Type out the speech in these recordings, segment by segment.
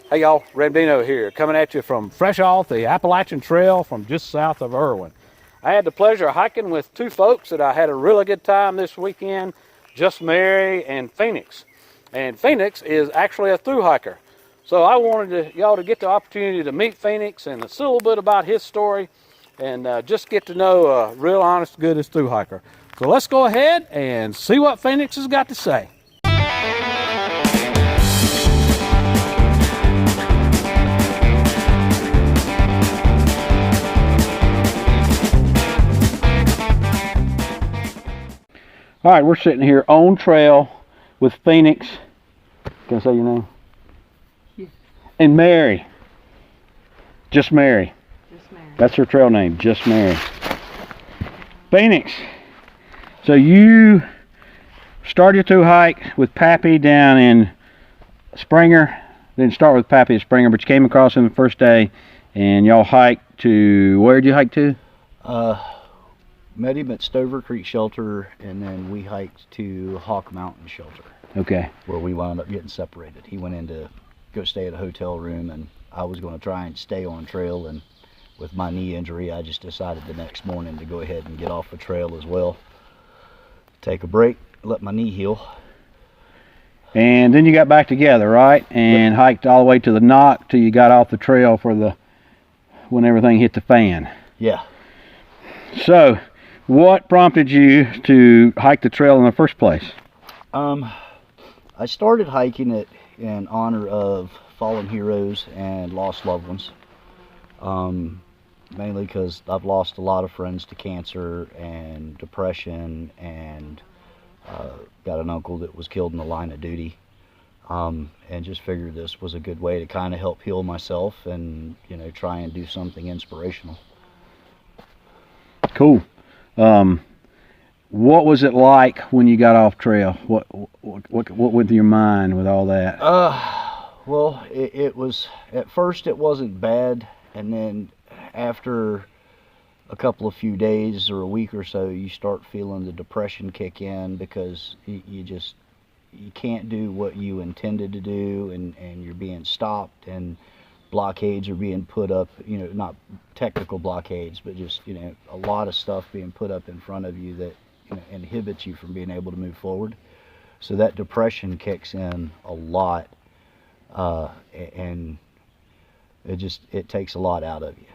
Hey y'all, Ramdino here, coming at you from fresh off the Appalachian Trail from just south of Irwin. I had the pleasure of hiking with two folks that I had a really good time this weekend, Just Mary and Phoenix. And Phoenix is actually a thru hiker. So I wanted y'all to get the opportunity to meet Phoenix and see a little bit about his story and just get to know a real honest, good as thru hiker. So let's go ahead and see what Phoenix has got to say. All right, we're sitting here on trail with Phoenix. Can I say your name? Yeah. And Mary. Just Mary. Just Mary. That's her trail name, Just Mary. Phoenix. So you started to hike with Pappy down in Springer. Didn't start with Pappy at Springer, but you came across him the first day, and y'all hiked to, where did you hike to? Met him at Stover Creek Shelter, and then we hiked to Hawk Mountain Shelter. Okay. Where we wound up getting separated. He went in to go stay at a hotel room, and I was going to try and stay on trail, and with my knee injury, I just decided the next morning to go ahead and get off the trail as well. Take a break, let my knee heal. And then you got back together, right? And hiked all the way to the knock till you got off the trail for the, when everything hit the fan. Yeah. So, what prompted you to hike the trail in the first place? I started hiking it in honor of fallen heroes and lost loved ones. Mainly because I've lost a lot of friends to cancer and depression, and got an uncle that was killed in the line of duty. And just figured this was a good way to kind of help heal myself and, you know, try and do something inspirational. Cool. What was it like when you got off trail? What went through your mind with all that? Well, it was, at first it wasn't bad, and then after a couple of few days or a week or so, you start feeling the depression kick in, because you can't do what you intended to do, and you're being stopped, and blockades are being put up, you know, not technical blockades, but just, you know, a lot of stuff being put up in front of you that, you know, inhibits you from being able to move forward. So that depression kicks in a lot, and it takes a lot out of you.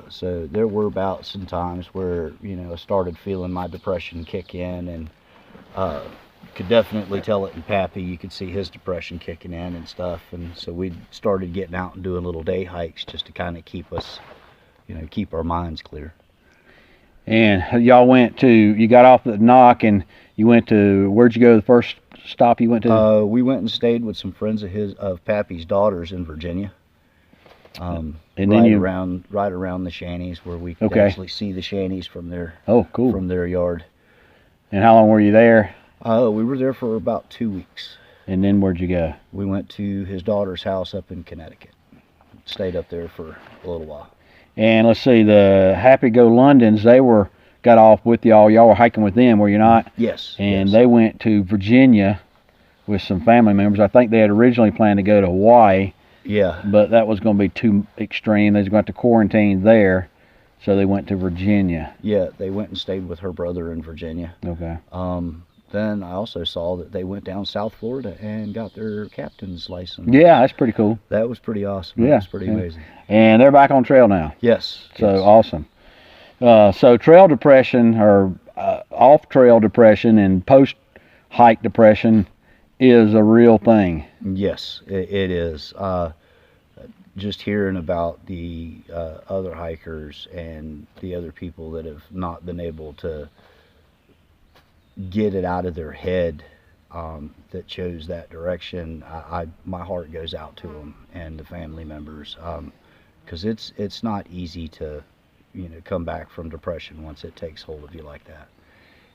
So there were bouts and times where, you know, I started feeling my depression kick in, and could definitely tell it in Pappy. You could see his depression kicking in and stuff, and so we started getting out and doing little day hikes just to kind of keep us, you know, keep our minds clear. And y'all went to, you got off the knock and you went to, where'd you go the first stop you went to? We went and stayed with some friends of Pappy's daughters in Virginia. And then right around the shanties, where we could actually see the shanties from their, from their yard. And how long were you there? We were there for about 2 weeks. And then where'd you go? We went to his daughter's house up in Connecticut. Stayed up there for a little while. And let's see, the Happy Go Londons, they got off with y'all. Y'all were hiking with them, were you not? Yes. And they went to Virginia with some family members. I think they had originally planned to go to Hawaii. Yeah. But that was going to be too extreme. They was going to have to quarantine there. So they went to Virginia. Yeah, they went and stayed with her brother in Virginia. Okay. Then I also saw that they went down South Florida and got their captain's license. Yeah, that's pretty cool. That was pretty awesome. Yeah. That was pretty amazing. And they're back on trail now. Yes. So awesome. So trail depression, or off-trail depression and post-hike depression is a real thing. Yes, it is. Just hearing about the other hikers and the other people that have not been able to get it out of their head, that chose that direction, my heart goes out to them and the family members, because it's not easy to, you know, come back from depression once it takes hold of you like that.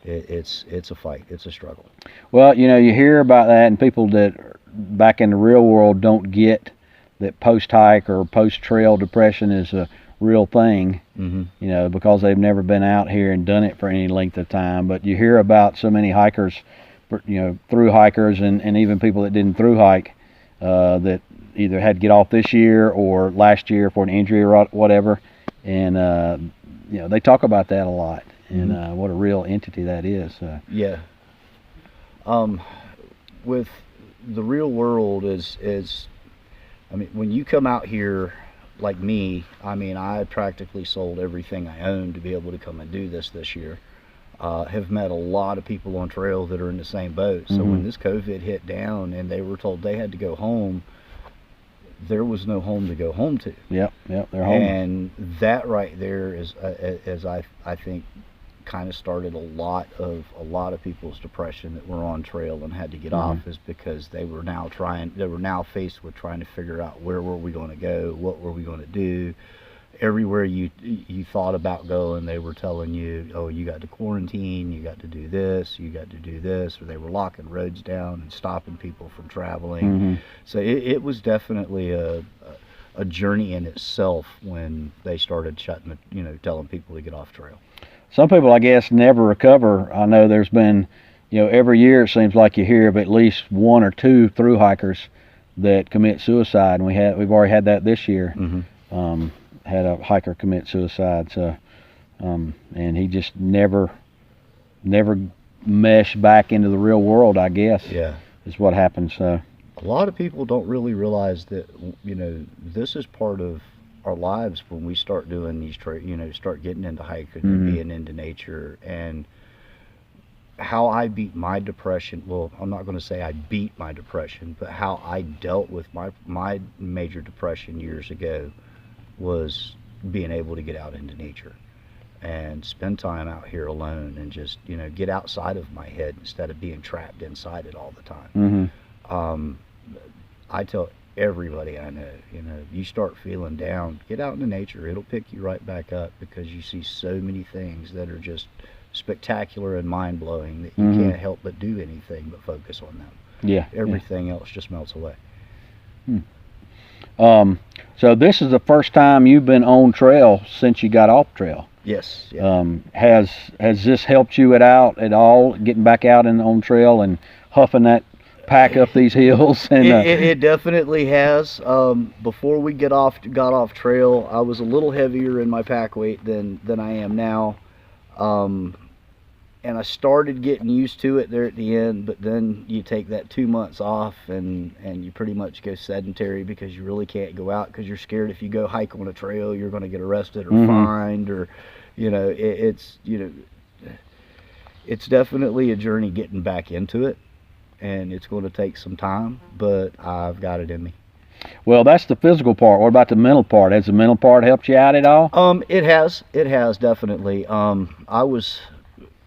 It's a fight. It's a struggle. Well, you know, you hear about that, and people that are back in the real world don't get that post-hike or post-trail depression is a real thing, you know, because they've never been out here and done it for any length of time. But you hear about so many hikers, you know, through hikers and even people that didn't through hike, that either had to get off this year or last year for an injury or whatever. And, you know, they talk about that a lot, and what a real entity that is. Yeah. With the real world is, I mean, when you come out here like me, I mean, I practically sold everything I owned to be able to come and do this year. Have met a lot of people on trail that are in the same boat. So when this COVID hit down and they were told they had to go home, there was no home to go home to. Yep, they're home. And that right there is, as I think, kind of started a lot of people's depression that were on trail and had to get off, is because they were now faced with trying to figure out where were we going to go, what were we going to do. Everywhere you thought about going, they were telling you, oh, you got to quarantine, you got to do this, you got to do this, or they were locking roads down and stopping people from traveling. So it was definitely a journey in itself when they started shutting, telling people to get off trail. Some people, I guess, never recover. I know there's been, every year it seems like you hear of at least one or two through hikers that commit suicide, and we've already had that this year. Had a hiker commit suicide, so and he just never meshed back into the real world, I guess. Yeah, is what happened. So a lot of people don't really realize that this is part of our lives when we start doing these start getting into hiking and being into nature. And how I beat my depression, well, I'm not going to say I beat my depression, but how I dealt with my major depression years ago was being able to get out into nature and spend time out here alone and just get outside of my head instead of being trapped inside it all the time. I tell everybody I know, you start feeling down, get out into nature. It'll pick you right back up, because you see so many things that are just spectacular and mind-blowing that you can't help but do anything but focus on them. Yeah, everything else just melts away. So this is the first time you've been on trail since you got off trail. Yes. Yeah. Has this helped you out at all, getting back out on trail and huffing that pack up these hills? And it definitely has. Before we got off trail, I was a little heavier in my pack weight than I am now. And I started getting used to it there at the end, but then you take that 2 months off and you pretty much go sedentary, because you really can't go out, because you're scared if you go hike on a trail you're going to get arrested or fined, or it's definitely a journey getting back into it, and it's going to take some time, but I've got it in me. Well, that's the physical part. What about the mental part? Has the mental part helped you out at all? It has definitely. I was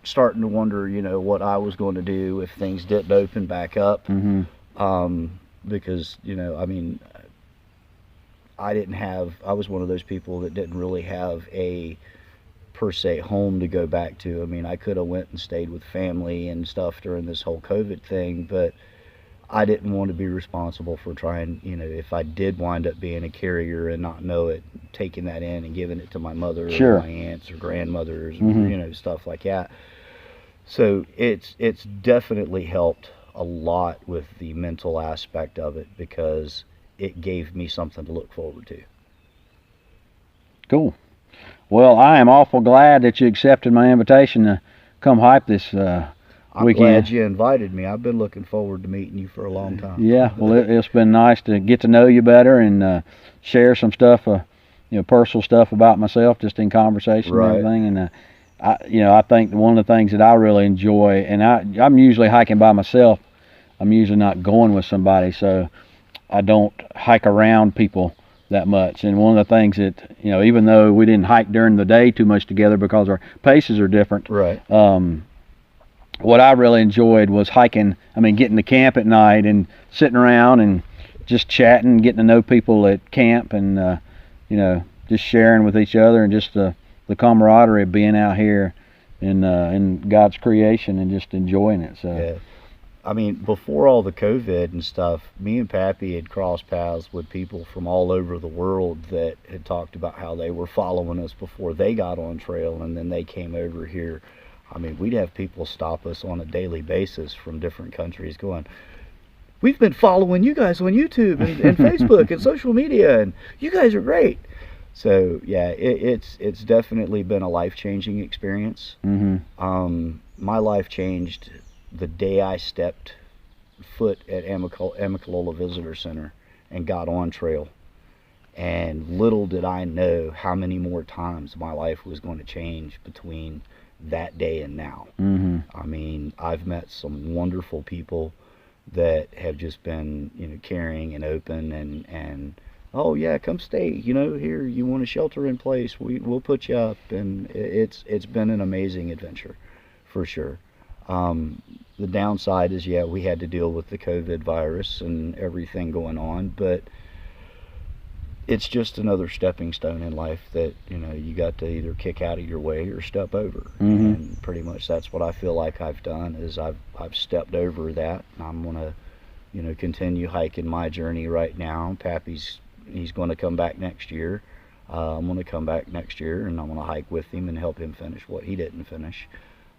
starting to wonder, what I was going to do if things didn't open back up. Because, I was one of those people that didn't really have a per se home to go back to. I mean, I could have went and stayed with family and stuff during this whole COVID thing, but I didn't want to be responsible for trying, if I did wind up being a carrier and not know it, taking that in and giving it to my mother or my aunts or grandmothers, or, stuff like that. So it's definitely helped a lot with the mental aspect of it, because it gave me something to look forward to. Cool. Well, I am awful glad that you accepted my invitation to come hike this weekend. I'm glad you invited me. I've been looking forward to meeting you for a long time. Yeah, well, it's been nice to get to know you better and share some stuff, personal stuff about myself, just in conversation and everything. And I think one of the things that I really enjoy, and I'm usually hiking by myself. I'm usually not going with somebody, so I don't hike around people that much. And one of the things that, even though we didn't hike during the day too much together because our paces are different, what I really enjoyed was hiking, getting to camp at night and sitting around and just chatting, getting to know people at camp, and just sharing with each other, and just the camaraderie of being out here in God's creation and just enjoying it. So yeah. Before all the COVID and stuff, me and Pappy had crossed paths with people from all over the world that had talked about how they were following us before they got on trail, and then they came over here. We'd have people stop us on a daily basis from different countries going, we've been following you guys on YouTube and Facebook and social media, and you guys are great. So yeah, it's definitely been a life-changing experience. My life changed the day I stepped foot at Amicalola Visitor Center and got on trail. And little did I know how many more times my life was going to change between that day and now. I mean, I've met some wonderful people that have just been, you know, caring and open, and oh yeah, come stay, you know, here, you want a shelter in place, we'll put you up. And it's been an amazing adventure for sure. The downside is, yeah, we had to deal with the COVID virus and everything going on, but it's just another stepping stone in life that, you know, you got to either kick out of your way or step over. And pretty much that's what I feel like I've done, is I've stepped over that. I'm gonna, you know, continue hiking my journey right now. Pappy's, he's going to come back next year. I'm going to come back next year, and I'm going to hike with him and help him finish what he didn't finish.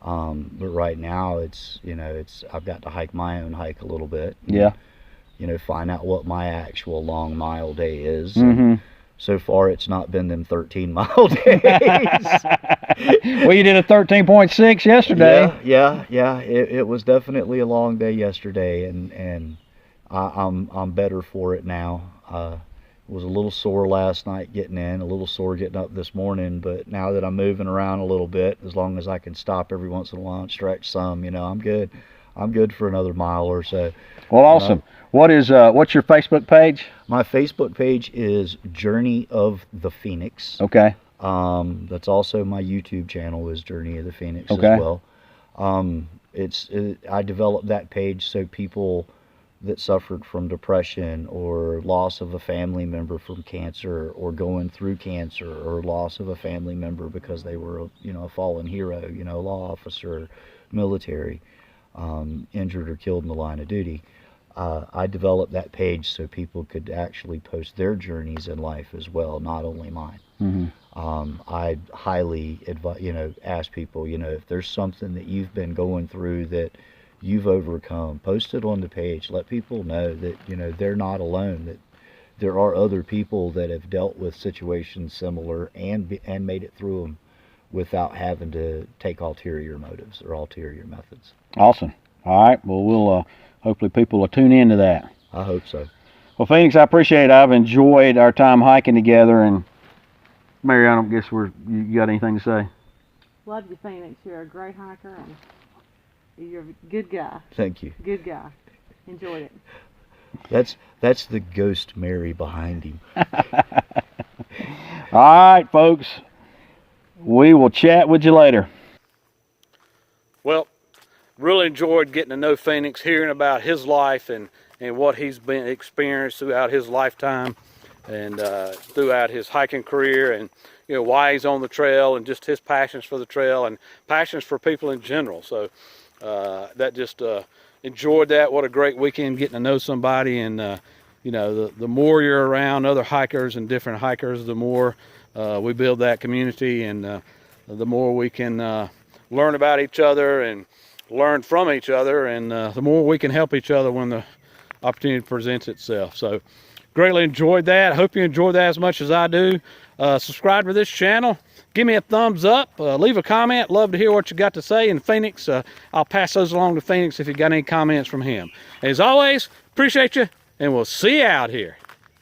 But right now, it's, you know, I've got to hike my own hike a little bit. Yeah. You know, find out what my actual long mile day is. So far, it's not been them 13-mile days. Well, you did a 13.6 yesterday. Yeah. It was definitely a long day yesterday, and I'm better for it now. Was a little sore last night getting in, a little sore getting up this morning, but now that I'm moving around a little bit, as long as I can stop every once in a while and stretch some, you know, I'm good. I'm good for another mile or so. Well, awesome. What's your Facebook page? My Facebook page is Journey of the Phoenix. Okay. That's also my YouTube channel is Journey of the Phoenix as well. I developed that page so people that suffered from depression or loss of a family member from cancer, or going through cancer, or loss of a family member because they were, you know, a fallen hero, you know, law officer, military, injured or killed in the line of duty. I developed that page so people could actually post their journeys in life as well, not only mine. I highly ask people, you know, if there's something that you've been going through that you've overcome, post it on the page. Let people know that, you know, they're not alone, that there are other people that have dealt with situations similar and made it through them without having to take ulterior motives or ulterior methods. Awesome. All right. Well, we'll hopefully people will tune into that. I hope so. Well, Phoenix, I appreciate it. I've enjoyed our time hiking together. And Mary, I don't guess you got anything to say? Love you, Phoenix. You're a great hiker, and you're a good guy. Thank you. Good guy. Enjoyed That's it. the ghost Mary behind him. All right, folks. We will chat with you later. Well, really enjoyed getting to know Phoenix, hearing about his life and what he's been experienced throughout his lifetime and throughout his hiking career, and, you know, why he's on the trail, and just his passions for the trail and passions for people in general. So that just enjoyed that. What a great weekend getting to know somebody. And you know, the more you're around other hikers and different hikers, the more we build that community, and the more we can learn about each other and learn from each other, and the more we can help each other when the opportunity presents itself. So greatly enjoyed that. Hope you enjoyed that as much as I do. Subscribe to this channel. Give me a thumbs up. Leave a comment. Love to hear what you got to say. And Phoenix, I'll pass those along to Phoenix if you got any comments from him. As always, appreciate you, and we'll see you out here.